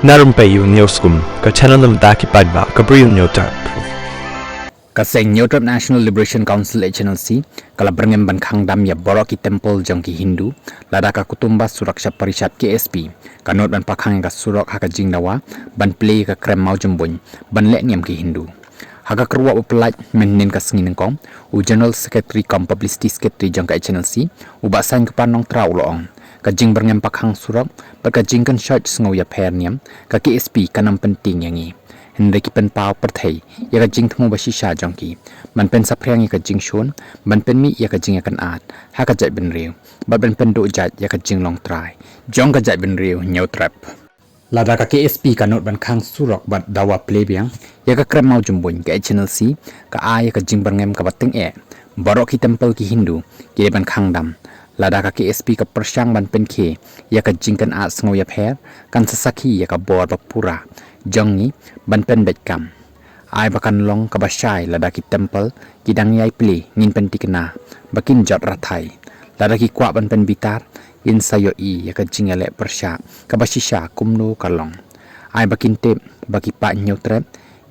Na Rympei U Hynñiewtrep paidbah Bri U Hynñiewtrep. Seng National Liberation Council HNLC kala berngem ban khang dam ya baroh ki temple jong ki Hindu Lada ka kutumba suraksha parishad KSP kanot ban pakhang ka surak haka jingdawa ban play ka krem mau jembun ban lek niam ki Hindu haka kerwa upelaj menin ka sengin kong u General Secretary kom Publicity Secretary jong ka HNLC u basan ka panong trau loong ka jing berngem pakhang surak ka jing kan shot sngau ya pher niam ka KSP kanam penting yangi hynrei ki pen pau perthei ya ka jing thmu basisha jongki man pen saprang ya ka jing shon man pen mi ya ka jing ya kan at ha ka jai ben riu ba ben pen do jat ya ka jing long trai jong ka jai ben riu Hynñiewtrep Lada ka KSP kanot ban khang surok bat dawa plebiang ya ka krem mau jumbun ka HNLC ka a ya ka jing berngem ka bateng baroh ki temple ki Hindu ki ban khang dam Lada ka KSP ka persyang ban pen ke ya ka jing kan at sngau ya pher kan sasaki ya ka bor ba pura jongi ban pen bet kam ai bakan long ka basai lada ki temple ki dang yai pli ngin pen tikna bakin jot rathai lada ki kwa ban pen bitar in sayo I ya ka jingale persya ka basisha kumno kalong ai bakin tep baki pa Hynñiewtrep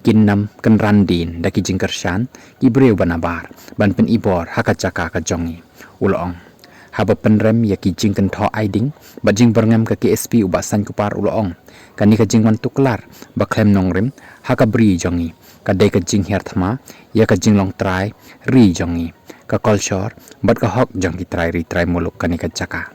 kinnam kan randin daki jing Kyrshan ki breu banabar ban pen ibor haka jaka ka jongi ulong haba penrem ya ki jing kan tho aiding ba jing berngam ka KSP ubasan kupar ulong kani ka jing man tuklar ba klem nongrem haka bri jongi ka dei ka jing her thama ya ka jing long trai ri jongi ka culture bat ka hok jong ki trai ri trai muluk kani ka jaka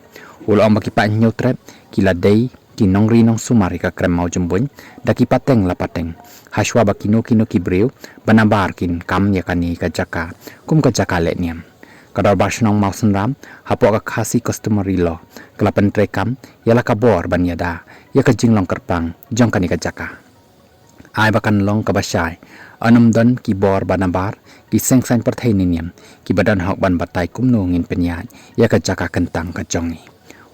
ulong ba ki pa Hynñiewtrep ki la dei ki nongri nong sumari ka krem mau jembun da ki pateng la pateng haswa ba kino ki breu banabar kin kam ya kani ka jaka kum ka jaka le niam kadar bashnong mau senram hapo ka Khasi customary law kelapan trekam yala kabor ban yada ya ka jing long kerpang jong kani ka jaka ai bakan long ka basai anum don ki bor banabar ki seng perthai niniam ki badan hok ban batai kumno ngin penyat ya ka jaka kentang ka jongi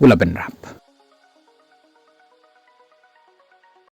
ula benrap